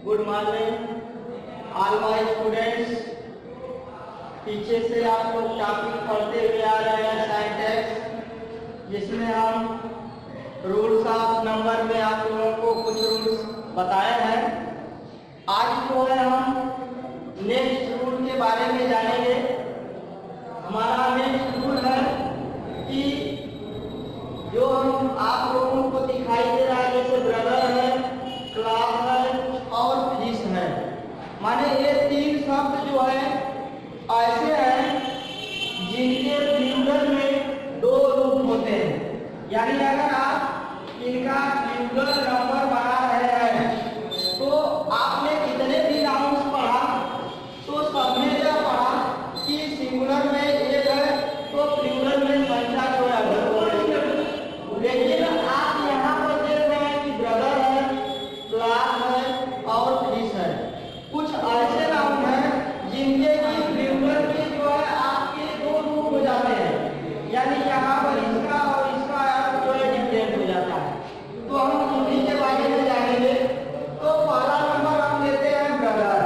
Good morning all my students. पीछे से आप लोग टॉपिक पढ़ते हुए आ रहे हैं साइंटेक्स, जिसमें हम रूल्स ऑफ नंबर में आप लोगों को कुछ रूल्स बताए हैं। आज जो है हम नेक्स्ट रूल के बारे में जानेंगे। हमारा नेक्स्ट रूल है कि जो हम आप लोगों को दिखाई दे रहा है, जैसे ब्रदर है, क्लास है और फीस है, माने ये तीन शब्द जो है ऐसे हैं जिनके प्लूरल में दो रूप होते हैं। यानी अगर आप इनका प्लूरल नंबर बना रहे हैं तो आपने जितने भी नाउन्स पढ़ा तो सबने यह पढ़ा कि सिंगुलर में एक है तो प्लूरल में संख्या जो है लेकिन आप यहाँ पर देख रहे हैं कि ब्रदर है, क्लास है और फीस है। कुछ ऐसे नाउन हैं जिनके की प्लूरल के जो है आपके दो रूप हो जाते हैं, यानी यहाँ पर इसका और इसका अर्थ जो है डिफरेंट हो जाता है। तो हम उन्हीं के बारे में जानेंगे। तो पहला नंबर हम लेते हैं ब्रदर।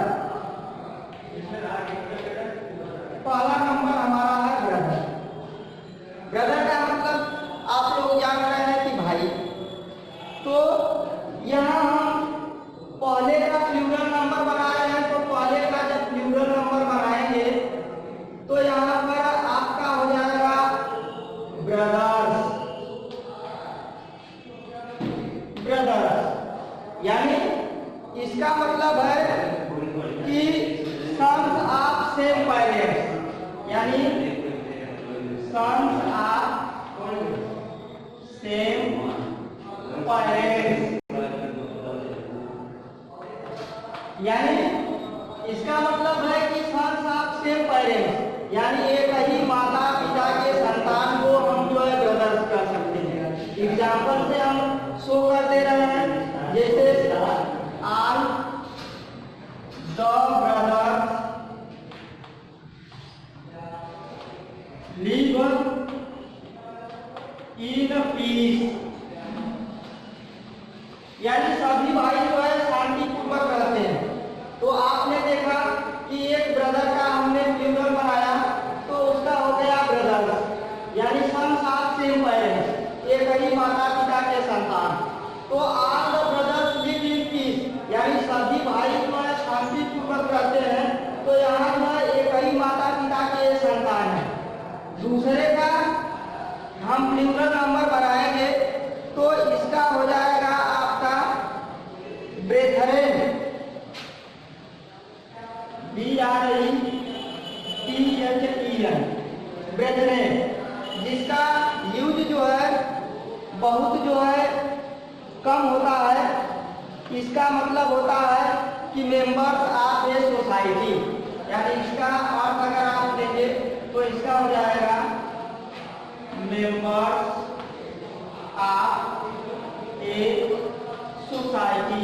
पहला नंबर हमारा है ब्रदर। ब्रदर का मतलब आप लोग जान रहे हैं कि भाई। तो यहाँ हम पहले का प्लूरल नंबर बना रहे हैं, तो पहले का जब प्लूरल नंबर बनाएंगे तो यहाँ पर आपका हो जाएगा ब्रदर्स। ब्रदर्स यानी इसका मतलब है कि सन्स ऑफ सेम पेरेंट्स, यानी सन्स ऑफ सेम पेरेंट्स, यानी इसका मतलब है कि सन्स ऑफ सेम पेरेंट्स, यानी एक ही माता पिता के संतान को हम जो है ब्रदर्स कर सकते हैं। एग्जाम्पल से हम शो कर दे रहे हैं, जैसे all the brothers live in peace, यानी सभी भाई जो है शांतिपूर्वक रहते हैं। तो आपने देखा कि एक ब्रदर का हमने प्लूरल बनाया तो उसका हो गया ब्रदर्स, यानी सन्स ऑफ सेम पेरेंट्स, एक ही माता पिता के संतान। तो all the brothers live in peace, यानी सभी भाई जो है शांतिपूर्वक रहते हैं। तो यहाँ जो है एक ही माता पिता के संतान है। दूसरे का हम प्लूरल नंबर बनाएंगे तो इसका हो जाएगा आपका ब्रेथरेन, BRETHEN, ब्रेथरेन, जिसका यूज जो है बहुत जो है कम होता है। इसका मतलब होता है कि मेंबर्स ऑफ ए सोसाइटी, यानी इसका अर्थ अगर आप लेंगे तो इसका हो जाएगा members of a society,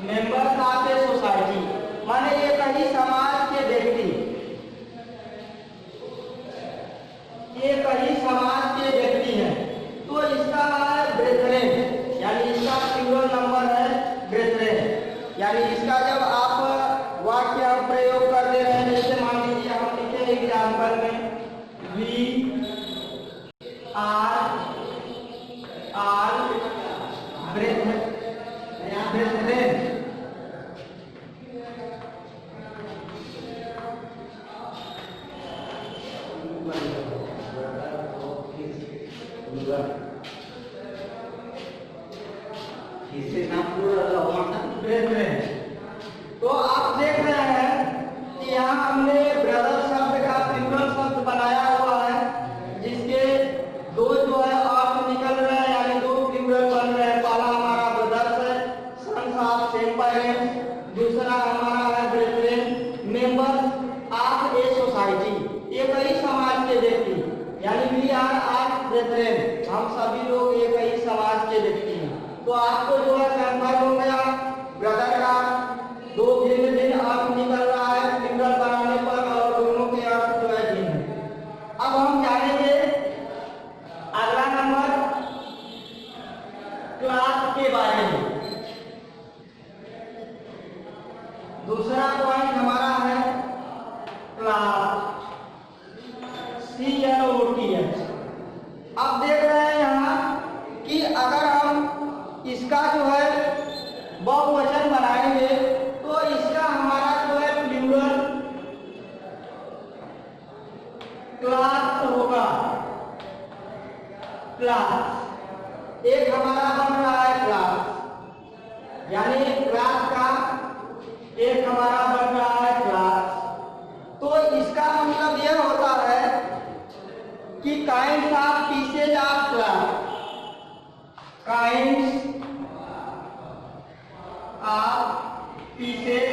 members of a society, माने एक ही समाज के व्यक्ति, एक ही समाज के व्यक्ति हैं। तो इसका है ब्रेथरेन, यानी इसका प्लूरल नंबर है ब्रेथरेन। यानी इसका जब आप वाक्य प्रयोग कर दे रहे हैं, जैसे मान लीजिए हम लिखे एग्जाम्पल में वी आर ऑल ब्रेथरेन, तो आप देख रहे हैं कि यहाँ हमने ब्रदर शब्द का प्लूरल शब्द बनाया हुआ है, जिसके दो जो है अर्थ निकल रहे हैं, यानी दो प्लूरल बन रहे हैं। पहला हमारा ब्रदर्स है, सन्स ऑफ सेम पेरेंट्स, दूसरा हमारा है ब्रेथरेन, मेंबर्स ऑफ ए सोसाइटी, एक ही समाज के व्यक्ति, यानी वी आर ऑल ब्रेथरेन, हम सभी लोग एक ही समाज के व्यक्ति हैं। तो आपको जो है कंफर्म हो गया ब्रदर का दो भिन्न भिन्न अर्थ निकल रहा है प्लूरल बनाने पर, और दोनों के अर्थ जो है भिन्न है। अब हम जानेंगे अगला नंबर क्लास के बारे में। यानी क्लास का एक हमारा बन रहा है क्लास। तो इसका मतलब यह होता है कि kinds of pieces of class, kinds of pieces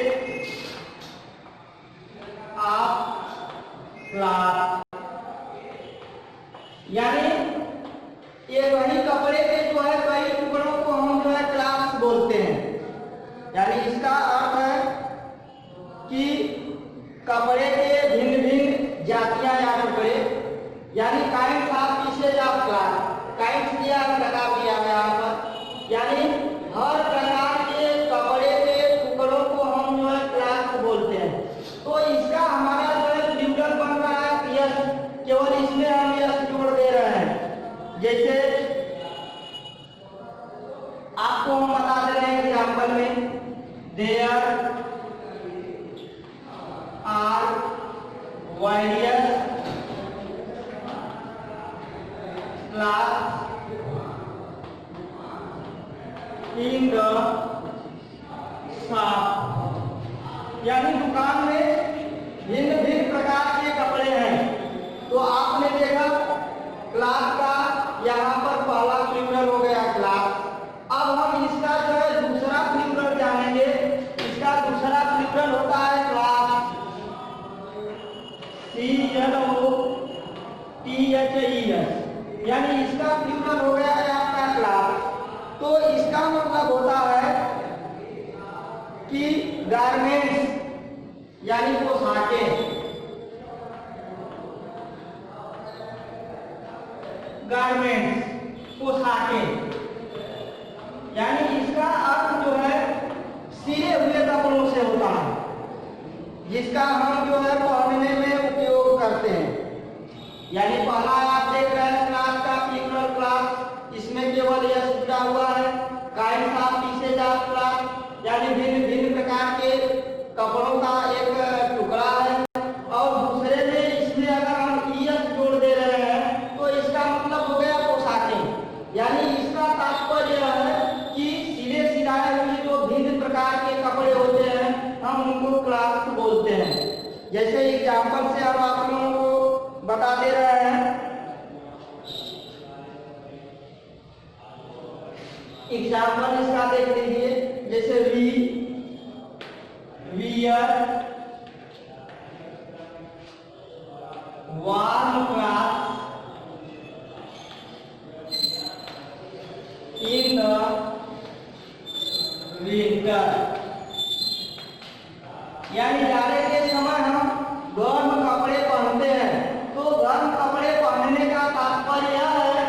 of class, यानी ये वही कपड़े के जो है कई टुकड़ों को हम जो है क्लास बोलते हैं। यानी इसका अर्थ है कि कपड़े के भिन्न भिन्न जातियां या टुकड़े, यानी kinds of pieces of class, kinds दिया लगा दिया है यहाँ पर, यानी हर प्रकार के कपड़े के टुकड़ों को हम जो है क्लास बोलते हैं। तो इसका हमारा जो है प्लूरल बन रहा है यस, केवल इसमें हम यस जोड़ दे रहे हैं। जैसे आपको हम बता दे रहे हैं एग्जाम्पल में, there are various class in the shop, यानी दुकान में भिन्न भिन्न प्रकार के कपड़े हैं। तो आपने देखा क्लास का यहाँ पर पहला प्लूरल हो गया क्लास। अब हम इसका जो है दूसरा प्लूरल जानेंगे। इसका दूसरा प्लूरल होता है क्लास, CLOTHES, यानी इसका प्लूरल हो गया है आपका क्लास। तो इसका मतलब होता है कि गारमेंट्स, यानी पोशाकें, गारमेंट्स पोशाकें, यानी इसका अर्थ जो है सिले हुए कपड़ों से होता है, जिसका हम जो है पहनने में उपयोग करते हैं। यानी पहला आप देख रहे हैं क्लास का प्लूरल क्लास, इसमें केवल यह जुड़ा हुआ है। Kinds of pieces of class, यानी भिन्न भिन्न प्रकार के कपड़ों का एक टुकड़ा है। और दूसरे में इसमें अगर हम ईएस जोड़ दे रहे हैं तो इसका मतलब हो गया पोशाकें, यानी इसका तात्पर्य है कि सिले सिलाए हुए जो भिन्न प्रकार के कपड़े होते हैं हम उनको क्लास बोलते हैं। जैसे एग्जाम्पल से हम आप लोगों को बता दे रहे हैं, एग्जाम्पल इसका देख लीजिए। जैसे wear warm cloth in the winter, यानी जाड़े के समय हम गर्म कपड़े पहनते हैं। तो गर्म कपड़े पहनने का तात्पर्य यह है,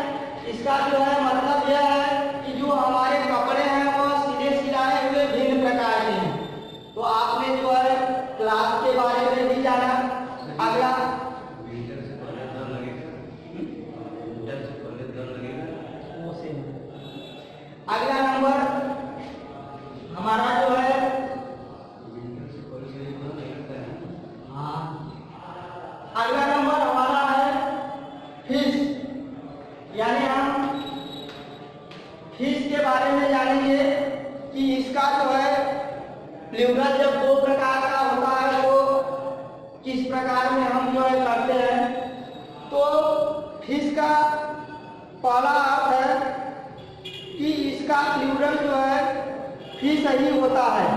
इसका जो है मतलब यह है कि जो हमारे कपड़े हैं वो सिले सिलाए हुए भिन्न प्रकार के हैं। तो आपने जो है क्लास के बारे में भी जाना। अगला अगला नंबर हमारा जो है, अगला नंबर हमारा है फिश, यानी हम फिश के बारे में जानेंगे कि इसका जो है प्लूरल जब दो प्रकार का होता है तो किस प्रकार में हम जो है करते हैं। तो फिश का पहला अर्थ है कि इसका प्लूरल जो है फिश ही होता है,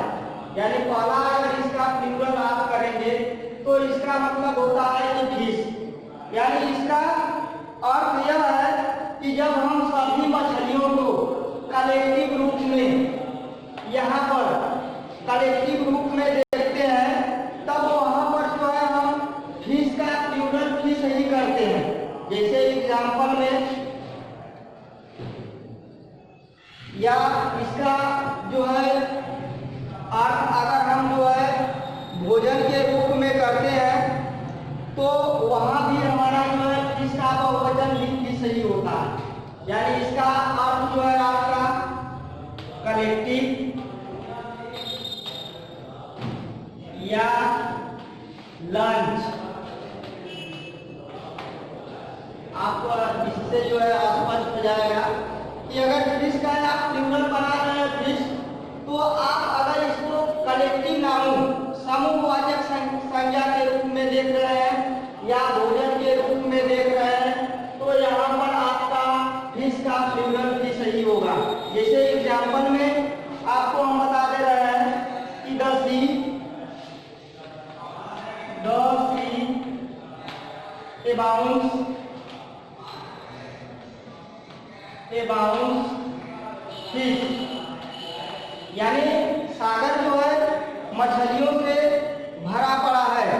यानी पहला अगर इसका प्लूरल आप करेंगे तो इसका मतलब होता है कि फिश, यानी इसका अर्थ यह है कि जब हम सभी मछलियों को कलेक्टिव रूप में यहाँ पर कलेक्टिव रूप में देखते हैं तब वहाँ पर जो है हम फिश का प्लूरल फिश ही करते हैं। जैसे एग्जाम्पल में, या इसका जो है अर्थ अगर हम जो है भोजन के रूप में करते हैं तो वहाँ भी हमारा जो है फिश का बहुवचन भी फिश ही होता है, यानी इसका अर्थ जो है आपका कलेक्टिव या लंच। आपको इससे जो है स्पष्ट हो जाएगा कि अगर फिश का आप प्लूरल बना रहे हैं फिश, तो बाउंस फिश, यानी सागर जो है मछलियों से भरा पड़ा है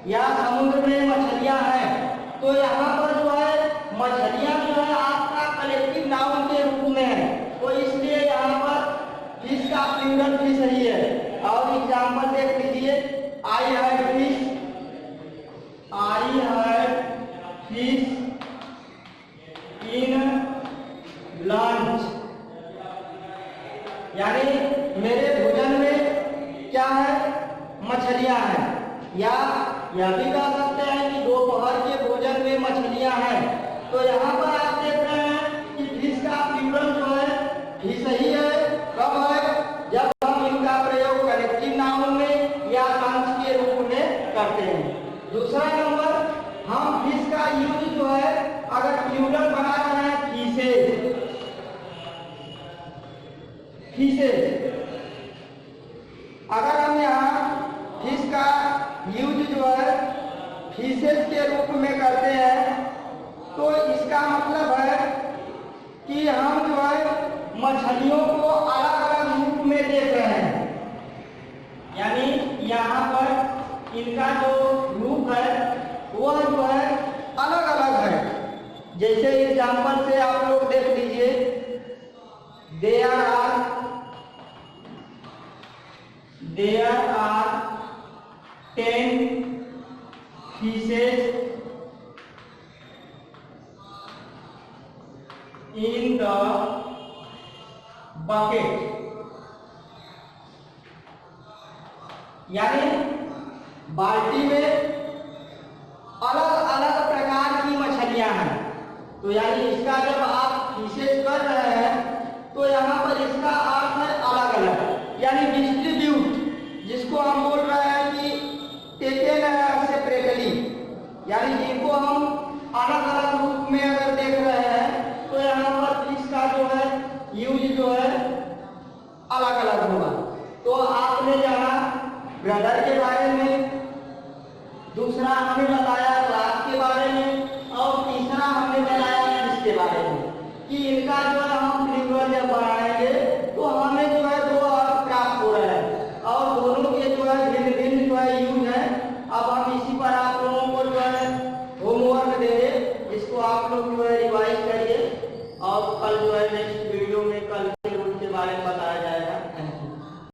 या समुद्र में मछलियां हैं, तो यहाँ पर जो है मछलियां जो है आपका कलेक्टिव नाउन के रूप में है, तो इसलिए यहाँ पर फिश का प्लूरल फिश ही है। और एग्जाम्पल देख लीजिए, I had fish in lunch, यानी मेरे भोजन में क्या है, मछलियां हैं। या यह भी कह सकते हैं कि दोपहर के भोजन में मछलियां हैं। तो यहाँ पर आप देख रहे हैं कि फिश का प्लूरल जो है फिश ही है। कब है, जब हम इनका प्रयोग कलेक्टिव नाउन में या लंच के रूप में करते हैं। दूसरा नंबर, हम फिश का यूज जो है अगर प्लूरल बना रहे हैं फिशेज, अगर हम यहाँ फिश का यूज जो है फिशेज के रूप में करते हैं, तो इसका मतलब है कि हम जो है मछलियों को अलग अलग रूप में देख रहे हैं, यानी यहाँ पर इनका जो रूप है वह जो है अलग अलग है। जैसे एग्जाम्पल से आप लोग देख लीजिए, there are 10 fishes in the bucket, यानी बाल्टी में अलग अलग प्रकार की मछलियां हैं। तो यानी इसका जब आप फिशेज कर रहे हैं तो यहाँ पर इसका अर्थ है अलग अलग, यानी डिस्ट्रीब्यूट, जिसको हम बोल रहे हैं कि टेकन सेपरेटली, यानी जिनको हम अलग अलग रूप में अगर देख रहे हैं तो यहाँ पर फिश का जो है यूज जो है अलग अलग होगा। तो आपने जाना ब्रदर के बारे में, दूसरा हमने बताया क्लास के बारे में, और तीसरा हमने बताया फिश के बारे में कि इनका जो है हम प्लूरल जब बनाएंगे